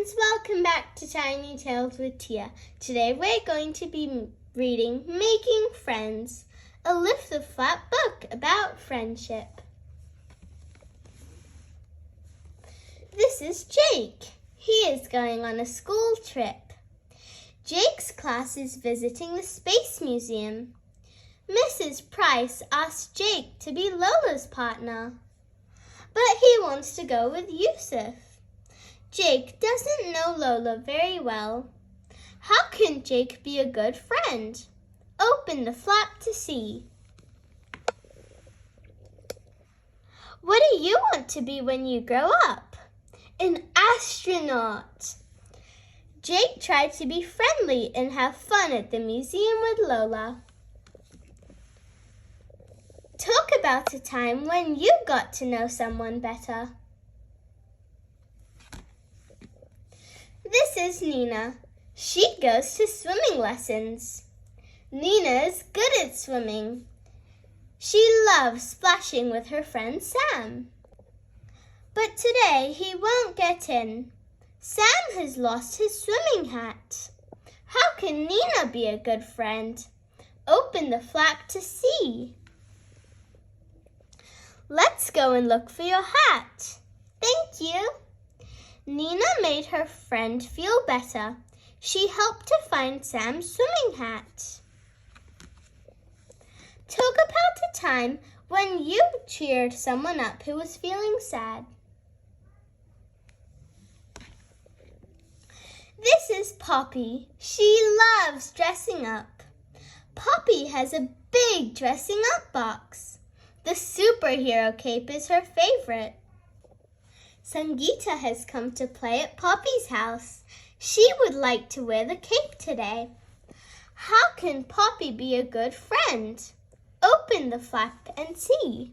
friends, welcome back to Tiny Tales with Tia. Today we're going to be reading Making Friends, a lift the flap book about friendship. This is Jake. He is going on a school trip. Jake's class is visiting the Space Museum. Mrs. Price asked Jake to be Lola's partner, but he wants to go with Yusuf. Jake doesn't know Lola very well. How can Jake be a good friend? Open the flap to see. What do you want to be when you grow up? An astronaut. Jake tried to be friendly and have fun at the museum with Lola. Talk about a time when you got to know someone better. This is Nina. She goes to swimming lessons. Nina is good at swimming. She loves splashing with her friend Sam. But today he won't get in. Sam has lost his swimming hat. How can Nina be a good friend? Open the flap to see. Let's go and look for your hat. Thank you. Nina made her friend feel better. She helped to find Sam's swimming hat. Talk about a time when you cheered someone up who was feeling sad. This is Poppy. She loves dressing up. Poppy has a big dressing up box. The superhero cape is her favorite. Sangeeta has come to play at Poppy's house. She would like to wear the cape today. How can Poppy be a good friend? Open the flap and see.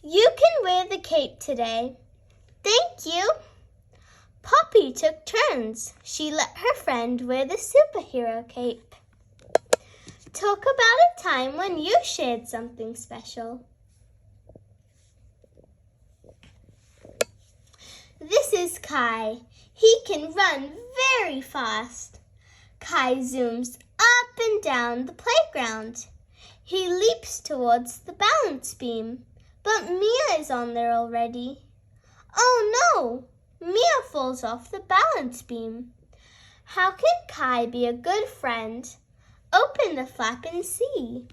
You can wear the cape today. Thank you. Poppy took turns. She let her friend wear the superhero cape. Talk about a time when you shared something special. This is Kai. He can run very fast. Kai zooms up and down the playground. He leaps towards the balance beam, but Mia is on there already. Oh no! Mia falls off the balance beam. How can Kai be a good friend? Open the flap and see.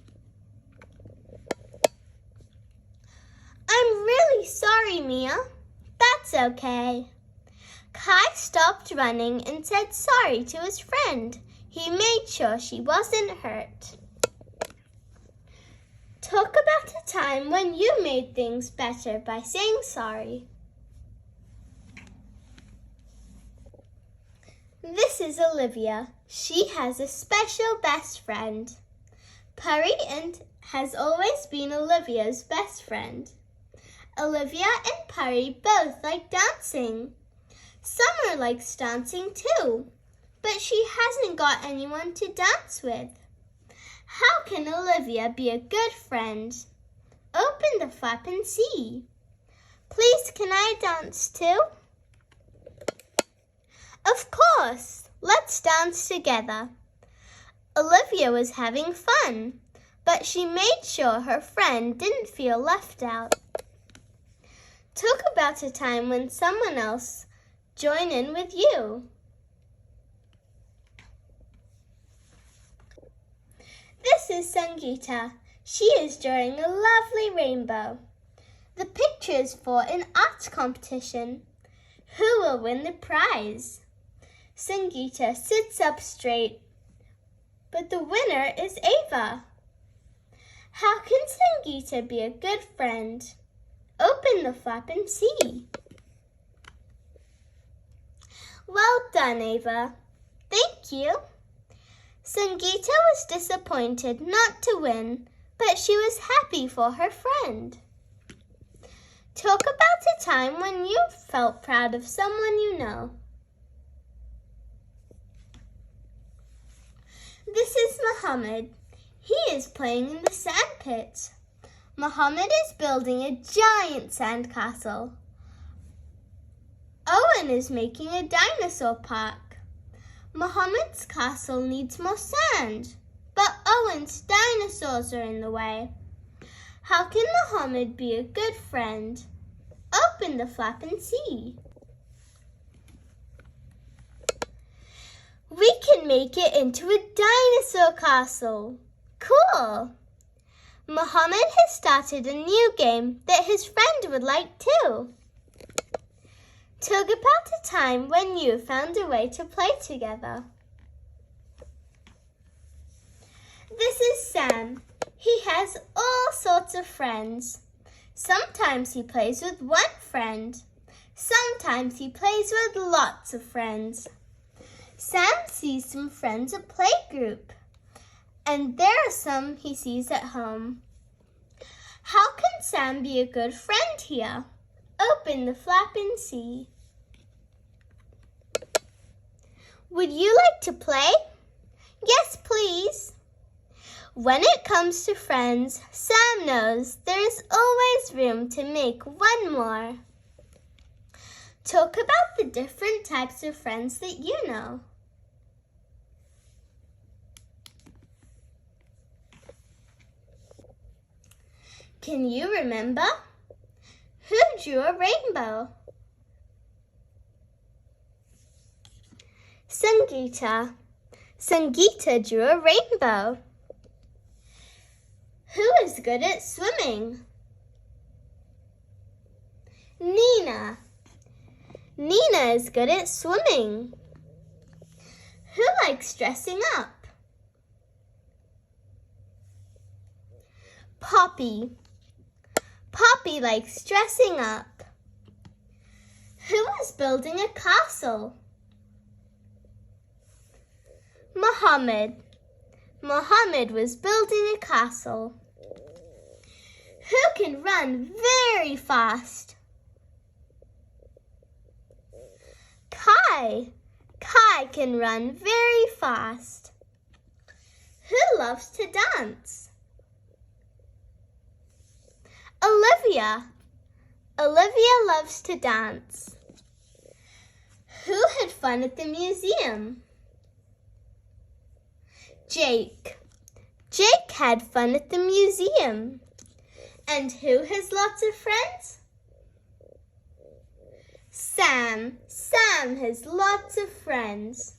I'm really sorry, Mia. That's okay. Kai stopped running and said sorry to his friend. He made sure she wasn't hurt. Talk about a time when you made things better by saying sorry. This is Olivia. She has a special best friend. Puri has always been Olivia's best friend. Olivia and Puri both like dancing. Summer likes dancing too, but she hasn't got anyone to dance with. How can Olivia be a good friend? Open the flap and see. Please, can I dance too? Of course. Let's dance together. Olivia was having fun, but she made sure her friend didn't feel left out. Talk about a time when someone else joined in with you. This is Sangeeta. She is drawing a lovely rainbow. The picture is for an art competition. Who will win the prize? Sangeeta sits up straight, but the winner is Ava. How can Sangeeta be a good friend? Open the flap and see. Well done, Ava. Thank you. Sangeeta was disappointed not to win, but she was happy for her friend. Talk about a time when you felt proud of someone you know. This is Muhammad. He is playing in the sand pit. Muhammad is building a giant sandcastle. Owen is making a dinosaur park. Mohammed's castle needs more sand, but Owen's dinosaurs are in the way. How can Mohammed be a good friend? Open the flap and see. We can make it into a dinosaur castle. Cool! Mohammed has started a new game that his friend would like too. Talk about a time when you found a way to play together. This is Sam. He has all sorts of friends. Sometimes he plays with one friend. Sometimes he plays with lots of friends. Sam sees some friends at playgroup, and there are some he sees at home. How can Sam be a good friend here? Open the flap and see. Would you like to play? Yes, please. When it comes to friends, Sam knows there is always room to make one more. Talk about the different types of friends that you know. Can you remember? Who drew a rainbow? Sangeeta. Sangeeta drew a rainbow. Who is good at swimming? Nina. Nina is good at swimming. Who likes dressing up? Poppy. Poppy likes dressing up. Who is building a castle? Mohammed. Mohammed was building a castle. Who can run very fast? Kai. Kai can run very fast. Who loves to dance? Olivia. Olivia loves to dance. Who had fun at the museum? Jake. Jake had fun at the museum. And who has lots of friends? Sam. Sam has lots of friends.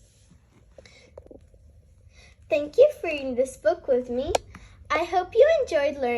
Thank you for reading this book with me. I hope you enjoyed learning